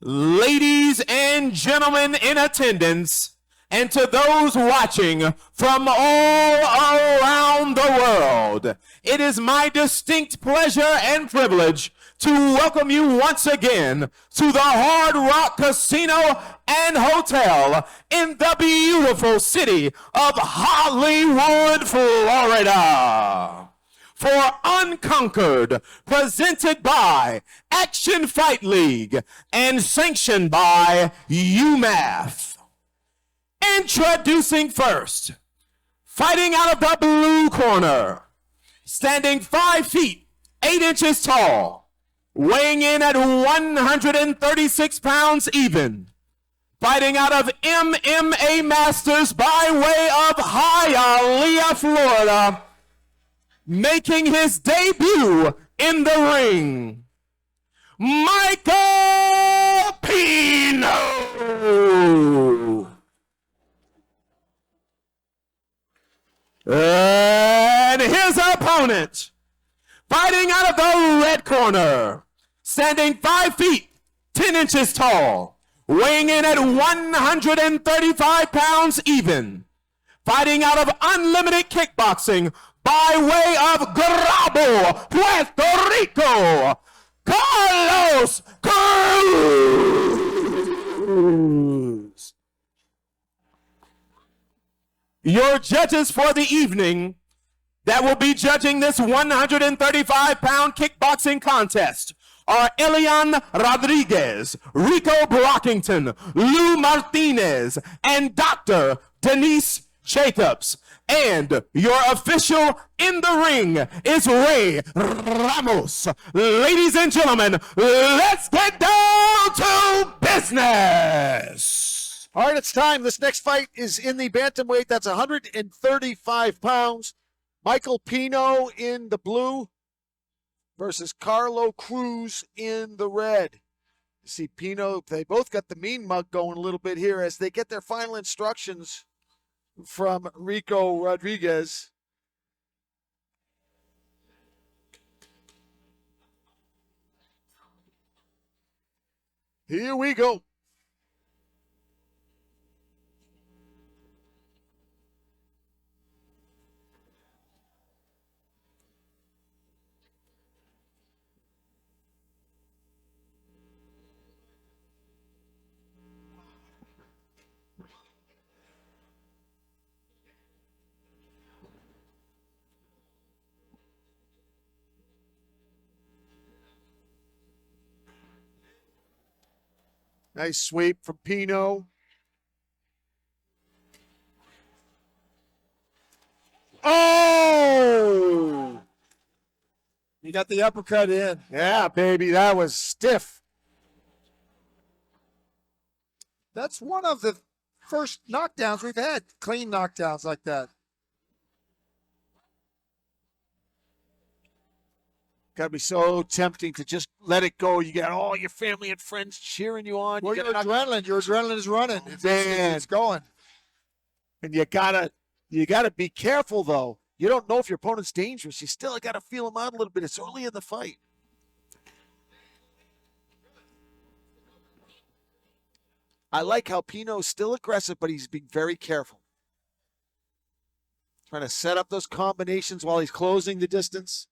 Ladies and gentlemen in attendance, and to those watching from all around the world, it is my distinct pleasure and privilege to welcome you once again to the Hard Rock Casino and Hotel in the beautiful city of Hollywood, Florida. For Unconquered, presented by Action Fight League and sanctioned by UMass. Introducing first, fighting out of the blue corner, standing 5 feet, 8 inches tall, weighing in at 136 pounds even, fighting out of MMA Masters by way of Hialeah, Florida, making his debut in the ring, Michael Pino. And his opponent, fighting out of the red corner, standing 5 feet, 10 inches tall, weighing in at 135 pounds even, fighting out of Unlimited Kickboxing by way of Grabo, Puerto Rico, Carlos Cruz. Your judges for the evening that will be judging this 135-pound kickboxing contest are Elian Rodriguez, Rico Brockington, Lou Martinez, and Dr. Denise Jacobs. And your official in the ring is Ray Ramos. Ladies and gentlemen, let's get down to business. All right, it's time. This next fight is in the bantamweight. That's 135 pounds. Michael Pino in the blue versus Carlo Cruz in the red. You see Pino, they both got the mean mug going a little bit here as they get their final instructions from Rico Rodriguez. Here we go. Nice sweep from Pino. Oh! He got the uppercut in. Yeah, baby, that was stiff. That's one of the first knockdowns we've had, clean knockdowns like that. Got to be so tempting to just let it go. You got all your family and friends cheering you on. Well, your adrenaline is running. It's going. And you gotta be careful though. You don't know if your opponent's dangerous. You still gotta feel him out a little bit. It's early in the fight. I like how Pino's still aggressive, but he's being very careful. Trying to set up those combinations while he's closing the distance.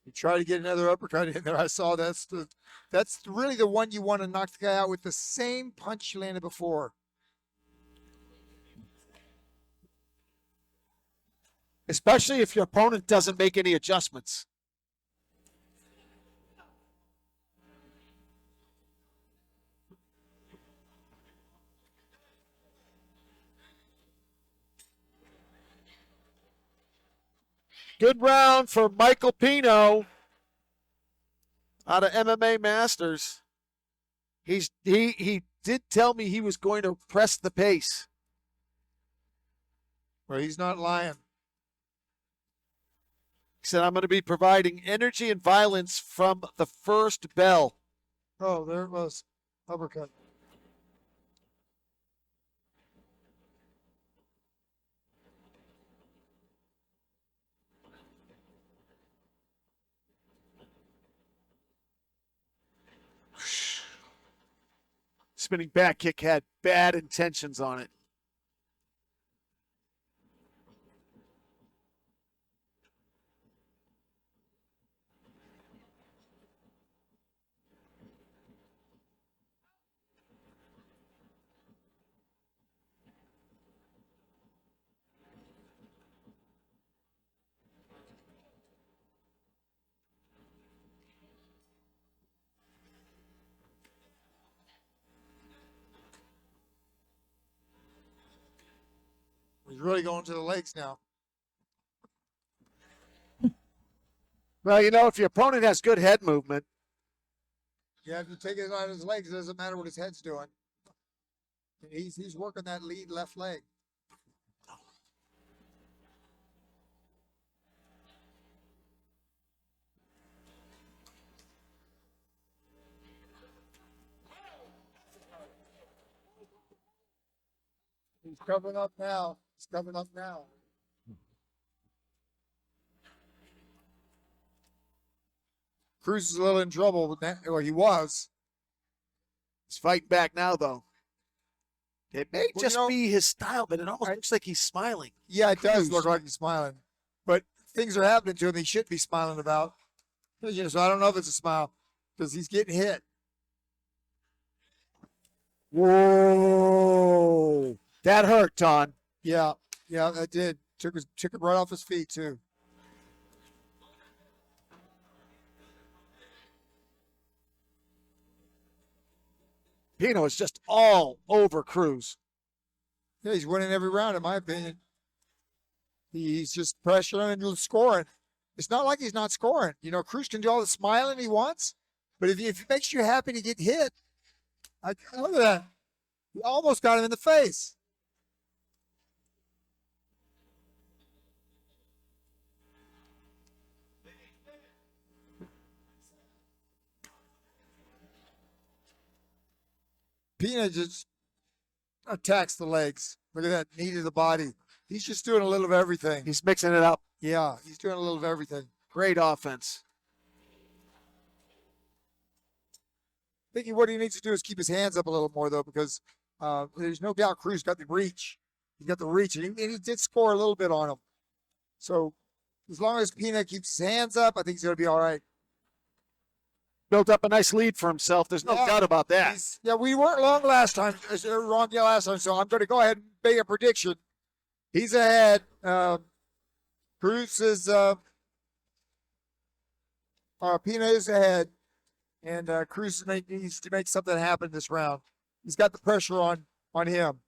You try to get another uppercut in there. I saw that's really the one you want to knock the guy out with the same punch you landed before. Especially if your opponent doesn't make any adjustments. Good round for Michael Pino out of MMA Masters. He did tell me he was going to press the pace. Well, he's not lying. He said, I'm going to be providing energy and violence from the first bell. Oh, there it was. Uppercut. Spinning back kick had bad intentions on it. He's really going to the legs now. Well, you know, if your opponent has good head movement, You have to take it on his legs. It doesn't matter what his head's doing. He's working that lead left leg. He's covering up now. He's covering up now. Cruz is a little in trouble with that. Well, he was. he's fighting back now, though. It may Well, just you know, be his style, but it almost looks like he's smiling. Yeah, it does Cruz. look like he's smiling. But things are happening to him he should be smiling about. You know, so I don't know if it's a smile because he's getting hit. Whoa. That hurt, Ton. Yeah, that did. Took him right off his feet, too. Pino is just all over Cruz. Yeah, he's winning every round, in my opinion. He's just pressuring and scoring. It's not like he's not scoring. You know, Cruz can do all the smiling he wants, but if it makes you happy to get hit, look at that. He almost got him in the face. Pino just attacks the legs. Look at that knee to the body. He's just doing a little of everything. He's mixing it up. Yeah, he's doing a little of everything. Great offense. Thinking what he needs to do is keep his hands up a little more, though, because there's no doubt Cruz got the reach. He got the reach, and he did score a little bit on him. So as long as Pino keeps his hands up, I think he's going to be all right. Built up a nice lead for himself. There's no doubt about that. Yeah, we weren't wrong last time, so I'm going to go ahead and make a prediction. He's ahead. Cruz is, Pino is ahead, and Cruz needs to make something happen this round. He's got the pressure on him.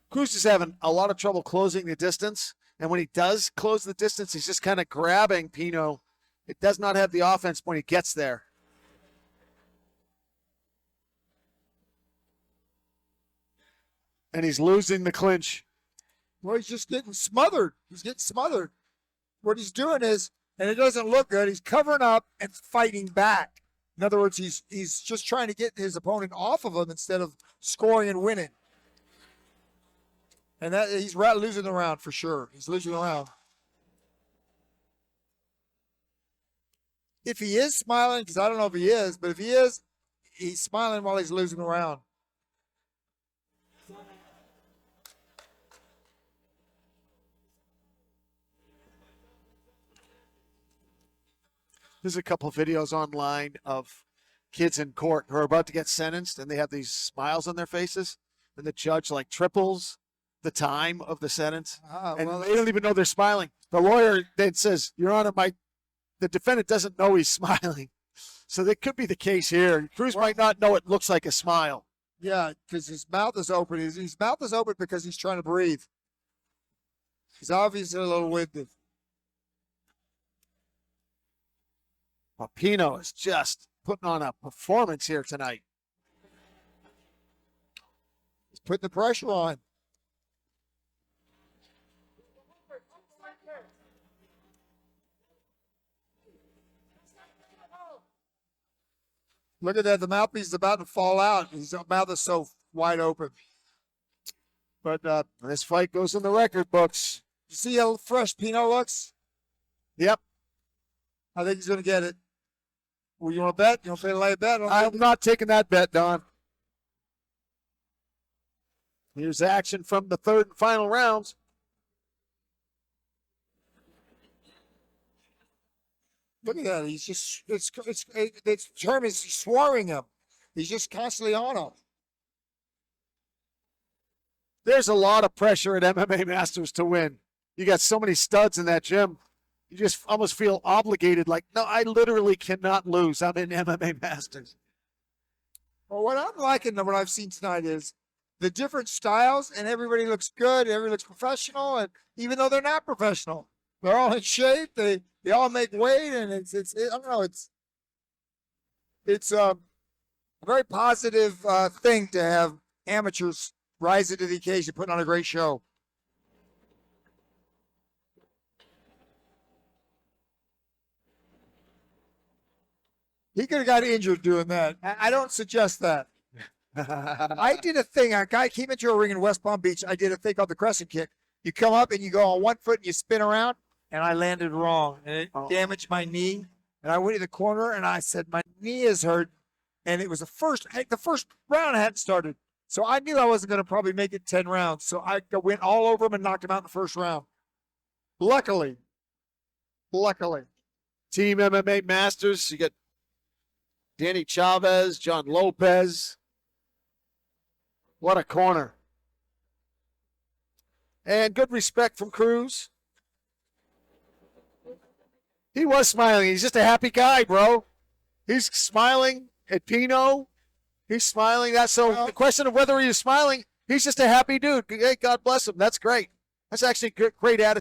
Cruz is having a lot of trouble closing the distance. And when he does close the distance, he's just kind of grabbing Pino. It does not have the offense when he gets there. And he's losing the clinch. Well, he's just getting smothered. He's getting smothered. What he's doing is, and it doesn't look good, he's covering up and fighting back. In other words, he's just trying to get his opponent off of him instead of scoring and winning. And that he's losing the round for sure. He's losing the round. If he is smiling, because I don't know if he is, but if he is, he's smiling while he's losing the round. There's a couple of videos online of kids in court who are about to get sentenced, and they have these smiles on their faces, and the judge like triples the time of the sentence, and they don't even know they're smiling. The lawyer then says, "Your Honor, the defendant doesn't know he's smiling." So that could be the case here. Cruz might not know it looks like a smile. Yeah, because his mouth is open. His mouth is open because he's trying to breathe. He's obviously a little winded. Well, Pino is just putting on a performance here tonight. He's putting the pressure on. Look at that. The mouthpiece is about to fall out. His mouth is so wide open. But This fight goes in the record books. you see how fresh Pino looks? Yep. I think he's going to get it. Well, you want to bet? You want to lay a bet? I'm not taking that bet, Don. Here's action from the third and final rounds. Look at that. He's just, the term is swarming him. He's just constantly on him. There's a lot of pressure at MMA Masters to win. You got so many studs in that gym. You just almost feel obligated. Like, no, I literally cannot lose. I'm in MMA Masters. Well, what I'm liking, what I've seen tonight is the different styles, and everybody looks good. Everybody looks professional, and even though they're not professional, they're all in shape. They all make weight, and it's I don't know. It's a very positive thing to have amateurs rising to the occasion, putting on a great show. He could have got injured doing that. I don't suggest that. I did a thing. A guy came into a ring in West Palm Beach. I did a thing called the crescent kick. You come up and you go on one foot and you spin around, and I landed wrong, and it damaged my knee. And I went to the corner and I said, my knee is hurt. And it was the first round hadn't started. So I knew I wasn't going to probably make it 10 rounds. So I went all over him and knocked him out in the first round. Luckily. Team MMA Masters. You got Danny Chavez, John Lopez. What a corner. And good respect from Cruz. He was smiling. He's just a happy guy, bro. He's smiling at Pino. He's smiling. That's so the question of whether he is smiling, he's just a happy dude. Hey, God bless him. That's great. That's actually great attitude.